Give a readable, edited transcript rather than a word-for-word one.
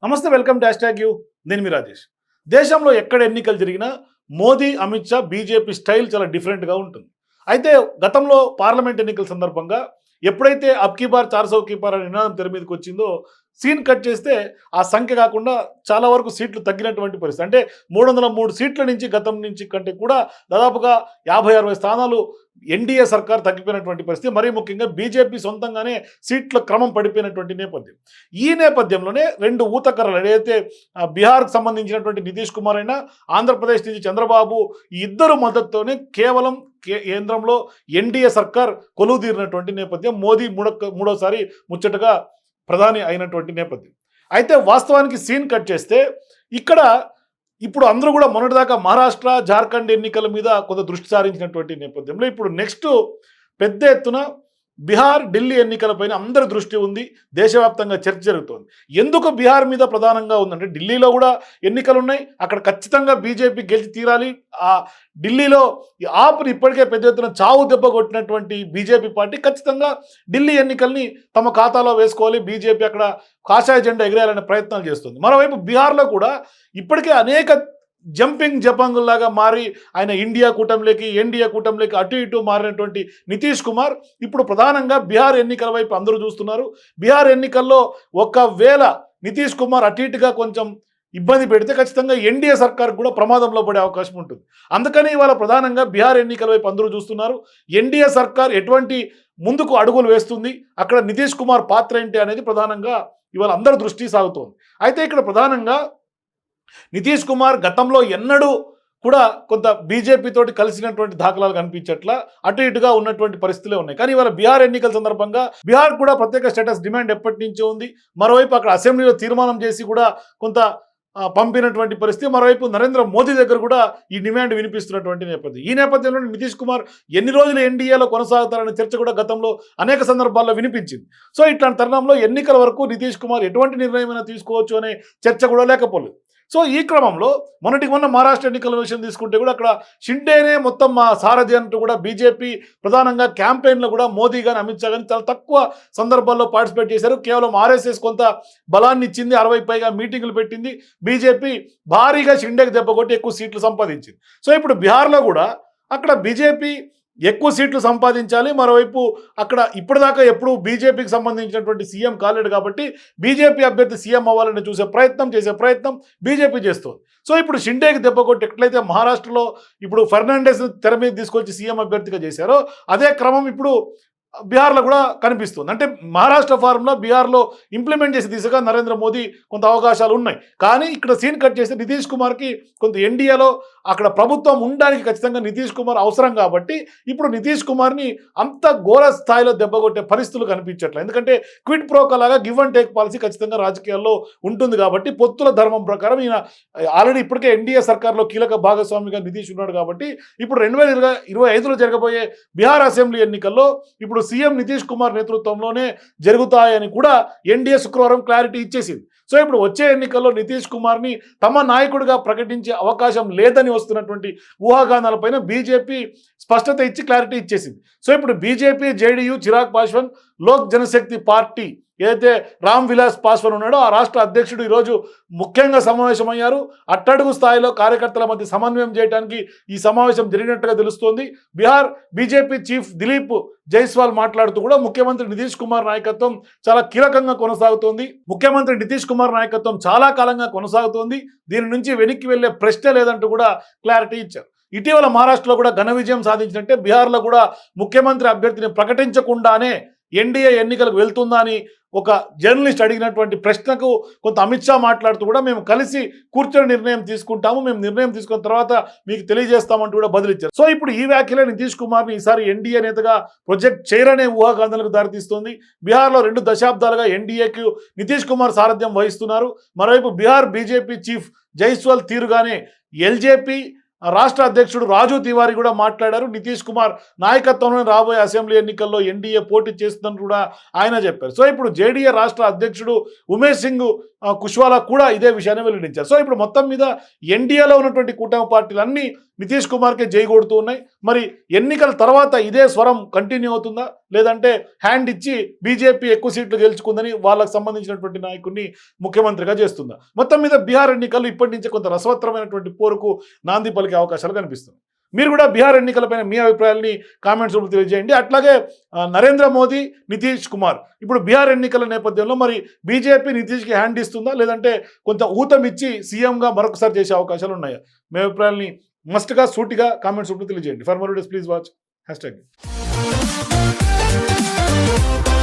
నమస్తే, welcome to hash tag you. నేను మీ రాజేష్. దేశంలో ఎక్కడ ఎన్నికలు జరిగినా మోదీ, అమిత్ షా, బీజేపీ స్టైల్ చాలా డిఫరెంట్గా ఉంటుంది. అయితే గతంలో పార్లమెంట్ ఎన్నికల సందర్భంగా ఎప్పుడైతే అబ్ కీ బార్ 400 కీ పార్ అనే నినాదం తెర మీదకి వచ్చిందో, సీన్ కట్ చేస్తే ఆ సంఖ్య కాకుండా చాలా వరకు సీట్లు తగ్గినటువంటి పరిస్థితి. అంటే 303 సీట్ల నుంచి గతం నుంచి కంటే కూడా దాదాపుగా 50-60 స్థానాలు ఎన్డీఏ సర్కార్ తగ్గిపోయినటువంటి పరిస్థితి. మరీ ముఖ్యంగా బీజేపీ సొంతంగానే సీట్ల క్రమం పడిపోయినటువంటి నేపథ్యం. ఈ నేపథ్యంలోనే రెండు ఊతకర్రలు ఏదైతే బీహార్కు సంబంధించినటువంటి నితీష్ కుమార్ అయినా, ఆంధ్రప్రదేశ్ నుంచి చంద్రబాబు, ఈ ఇద్దరు మద్దతుతోనే కేవలం కేంద్రంలో ఎన్డీఏ సర్కార్ కొలువుదీరినటువంటి నేపథ్యం. మోదీ మూడోసారి ముచ్చటగా ప్రధాని అయినటువంటి నేపథ్యం. అయితే వాస్తవానికి సీన్ కట్ చేస్తే ఇక్కడ ఇప్పుడు అందరూ కూడా మొన్నటిదాకా మహారాష్ట్ర, జార్ఖండ్ ఎన్నికల మీద కొంత దృష్టి సారించినటువంటి నేపథ్యంలో ఇప్పుడు నెక్స్ట్ పెద్ద ఎత్తున బీహార్, ఢిల్లీ ఎన్నికలపైన అందరి దృష్టి ఉంది. దేశవ్యాప్తంగా చర్చ జరుగుతోంది. ఎందుకు బీహార్ మీద ప్రధానంగా ఉందంటే, ఢిల్లీలో కూడా ఎన్నికలు ఉన్నాయి. అక్కడ ఖచ్చితంగా బీజేపీ గెలిచి తీరాలి. ఆ ఢిల్లీలో ఆప్ని ఇప్పటికే పెద్ద ఎత్తున చావు దెబ్బ కొట్టినటువంటి బీజేపీ పార్టీ ఖచ్చితంగా ఢిల్లీ ఎన్నికల్ని తమ ఖాతాలో వేసుకోవాలి. బీజేపీ అక్కడ కాషాయ జెండా ఎగిరేయాలనే ప్రయత్నాలు చేస్తుంది. మరోవైపు బీహార్లో కూడా ఇప్పటికే అనేక జంపింగ్ జపాంగుల్లాగా మారి ఆయన ఇండియా కూటమిలోకి, ఎన్డీఏ కూటమిలోకి అటు ఇటు మారినటువంటి నితీష్ కుమార్ ఇప్పుడు ప్రధానంగా బీహార్ ఎన్నికల వైపు అందరూ చూస్తున్నారు. బీహార్ ఎన్నికల్లో ఒకవేళ నితీష్ కుమార్ అటు ఇటుగా కొంచెం ఇబ్బంది పెడితే ఖచ్చితంగా ఎన్డీఏ సర్కార్ కూడా ప్రమాదంలో పడే అవకాశం ఉంటుంది. అందుకని ఇవాళ ప్రధానంగా బీహార్ ఎన్నికల వైపు అందరూ చూస్తున్నారు. ఎన్డీఏ సర్కార్ ఎటువంటి ముందుకు అడుగులు వేస్తుంది, అక్కడ నితీష్ కుమార్ పాత్ర ఏంటి అనేది ప్రధానంగా ఇవాళ అందరి దృష్టి సాగుతోంది. అయితే ఇక్కడ ప్రధానంగా నితీష్ కుమార్ గతంలో ఎన్నడూ కూడా కొంత బీజేపీ తోటి కలిసినటువంటి దాఖలాలు కనిపించట్లా, అటు ఇటుగా ఉన్నటువంటి పరిస్థితులే ఉన్నాయి. కానీ ఇవాళ బీహార్ ఎన్నికల సందర్భంగా బీహార్ కూడా ప్రత్యేక స్టేటస్ డిమాండ్ ఎప్పటి నుంచో ఉంది. మరోవైపు అక్కడ అసెంబ్లీలో తీర్మానం చేసి కూడా కొంత పంపినటువంటి పరిస్థితి. మరోవైపు నరేంద్ర మోదీ దగ్గర కూడా ఈ డిమాండ్ వినిపిస్తున్నటువంటి నేపథ్యం. ఈ నేపథ్యంలో నితీష్ కుమార్ ఎన్ని రోజులు ఎన్డీఏలో కొనసాగుతారనే చర్చ కూడా గతంలో అనేక సందర్భాల్లో వినిపించింది. సో ఇట్లాంటి తరుణంలో ఎన్నికల వరకు నితీష్ కుమార్ ఎటువంటి నిర్ణయమైనా తీసుకోవచ్చు అనే చర్చ కూడా లేకపోలేదు. సో ఈ క్రమంలో మొన్న మహారాష్ట్ర ఎన్నికల విషయం తీసుకుంటే కూడా అక్కడ షిండేనే మొత్తం మా సారథి అంటూ కూడా బీజేపీ ప్రధానంగా క్యాంపెయిన్లో కూడా మోదీ కానీ, అమిత్ షా కానీ చాలా తక్కువ సందర్భాల్లో పార్టిసిపేట్ చేశారు. కేవలం ఆర్ఎస్ఎస్ కొంత బలాన్ని ఇచ్చింది, 60 పైగా మీటింగులు పెట్టింది. బీజేపీ భారీగా షిండేకి దెబ్బ కొట్టి ఎక్కువ సీట్లు సంపాదించింది. సో ఇప్పుడు బీహార్లో కూడా అక్కడ బీజేపీ ఎక్కువ సీట్లు సంపాదించాలి. మరోవైపు అక్కడ ఇప్పటిదాకా ఎప్పుడు బీజేపీకి సంబంధించినటువంటి సీఎం కాలేడు కాబట్టి బీజేపీ అభ్యర్థి సీఎం అవ్వాలని చేసే ప్రయత్నం బీజేపీ చేస్తుంది. సో ఇప్పుడు షిండేకి దెబ్బ కొట్టి ఎట్లయితే మహారాష్ట్రలో ఇప్పుడు ఫెర్నాండెస్ తెర మీద తీసుకొచ్చి సీఎం అభ్యర్థిగా చేశారో అదే క్రమం ఇప్పుడు బీహార్లో కూడా కనిపిస్తుంది. అంటే మహారాష్ట్ర ఫార్ములా బీహార్లో ఇంప్లిమెంట్ చేసే దిశగా నరేంద్ర మోదీ కొంత అవకాశాలు ఉన్నాయి. కానీ ఇక్కడ సీన్ కట్ చేస్తే నితీష్ కుమార్కి కొంత ఎన్డీఏలో అక్కడ ప్రభుత్వం ఉండడానికి ఖచ్చితంగా నితీష్ కుమార్ అవసరం కాబట్టి ఇప్పుడు నితీష్ కుమార్ని అంత ఘోర స్థాయిలో దెబ్బకొట్టే పరిస్థితులు కనిపించట్లేదు. ఎందుకంటే క్విడ్ ప్రోకో లాగా గివ్ అండ్ టేక్ పాలసీ ఖచ్చితంగా రాజకీయాల్లో ఉంటుంది కాబట్టి పొత్తుల ధర్మం ప్రకారం ఈయన ఆల్రెడీ ఇప్పటికే ఎన్డీఏ సర్కార్లో కీలక భాగస్వామిగా నితీష్ ఉన్నాడు కాబట్టి ఇప్పుడు 2025లో జరగబోయే బీహార్ అసెంబ్లీ ఎన్నికల్లో ఇప్పుడు సీఎం నితీష్ కుమార్ నేతృత్వంలోనే జరుగుతాయని కూడా ఎన్డీఏ శుక్రవారం క్లారిటీ ఇచ్చేసింది. సో ఇప్పుడు వచ్చే ఎన్నికల్లో నితీష్ కుమార్ని తమ నాయకుడిగా ప్రకటించే అవకాశం లేదని వస్తున్నటువంటి ఊహాగానాలపైన బీజేపీ స్పష్టత ఇచ్చి క్లారిటీ ఇచ్చేసింది. సో ఇప్పుడు BJP, JDU, Chirag Paswan, Lok Janshakti party ఏదైతే రామ్ విలాస్ పాస్వాన్ ఉన్నాడో ఆ రాష్ట్ర అధ్యక్షుడు ఈరోజు ముఖ్యంగా సమావేశమయ్యారు. అట్టడుగు స్థాయిలో కార్యకర్తల మధ్య సమన్వయం చేయడానికి ఈ సమావేశం జరిగినట్టుగా తెలుస్తోంది. బీహార్ బీజేపీ చీఫ్ దిలీప్ జైస్వాల్ మాట్లాడుతూ కూడా ముఖ్యమంత్రి నితీష్ కుమార్ నాయకత్వం చాలా కీలకంగా కొనసాగుతోంది. ముఖ్యమంత్రి నితీష్ కుమార్ నాయకత్వం చాలా కాలంగా కొనసాగుతోంది. దీని నుంచి వెనక్కి వెళ్లే ప్రశ్న లేదంటూ కూడా క్లారిటీ ఇచ్చారు. ఇటీవల మహారాష్ట్రలో కూడా ఘన విజయం సాధించినట్టే బీహార్లో కూడా ముఖ్యమంత్రి అభ్యర్థిని ప్రకటించకుండానే ఎన్డీఏ ఎన్నికలకు వెళ్తుందా అని ఒక జర్నలిస్ట్ అడిగినటువంటి ప్రశ్నకు కొంత అమిత్ షా మాట్లాడుతూ కూడా మేము కలిసి కూర్చొని నిర్ణయం తీసుకుంటాము, మేము నిర్ణయం తీసుకున్న తర్వాత మీకు తెలియజేస్తామంటూ కూడా బదిలిచ్చారు. సో ఇప్పుడు ఈ వ్యాఖ్యలే నితీష్ కుమార్ని ఈసారి ఎన్డీఏ నేతగా ప్రొజెక్ట్ చేయరనే ఊహాగాంధాలకు దారితీస్తుంది. బీహార్లో 2 దశాబ్దాలుగా ఎన్డీఏకు నితీష్ కుమార్ సారథ్యం వహిస్తున్నారు. మరోవైపు బీహార్ బీజేపీ చీఫ్ జైస్వాల్ తీరుగానే ఎల్జేపీ రాష్ట్ర అధ్యక్షుడు రాజు తివారీ కూడా మాట్లాడారు. నితీష్ కుమార్ నాయకత్వంలో రాబోయే అసెంబ్లీ ఎన్నికల్లో ఎన్డీఏ పోటీ చేస్తుందని కూడా ఆయన చెప్పారు. సో ఇప్పుడు జేడీఏ రాష్ట్ర అధ్యక్షుడు ఉమేష్ సింగ్ కుష్వాలా కూడా ఇదే విషయాన్ని వెల్లడించారు. సో ఇప్పుడు మొత్తం మీద ఎన్డీఏలో ఉన్నటువంటి కూటమి పార్టీలన్నీ నితీష్ కుమార్కే జై కొడుతూ ఉన్నాయి. మరి ఎన్నికల తర్వాత ఇదే స్వరం కంటిన్యూ అవుతుందా, లేదంటే హ్యాండ్ ఇచ్చి బీజేపీ ఎక్కువ సీట్లు గెలుచుకుందని వాళ్ళకు సంబంధించినటువంటి నాయకుడిని ముఖ్యమంత్రిగా చేస్తుందా? మొత్తం మీద బీహార్ ఎన్నికలు ఇప్పటి నుంచే కొంత రసవత్తరమైనటువంటి పోరుకు నాంది పలికే అవకాశాలు కనిపిస్తుంది. మీరు కూడా బీహార్ ఎన్నికలపైన మీ అభిప్రాయాల్ని కామెంట్స్ రూపంలో తెలియజేయండి. అట్లాగే నరేంద్ర మోదీ, నితీష్ కుమార్ ఇప్పుడు బీహార్ ఎన్నికల నేపథ్యంలో మరి బీజేపీ నితీష్కి హ్యాండ్ ఇస్తుందా, లేదంటే కొంత ఊతం ఇచ్చి సీఎంగా మరొకసారి చేసే అవకాశాలు ఉన్నాయా? మీ అభిప్రాయాల్ని మస్ట్గా సూటిగా కామెంట్స్ రూపంలో తెలియజేయండి. For more videos please watch #.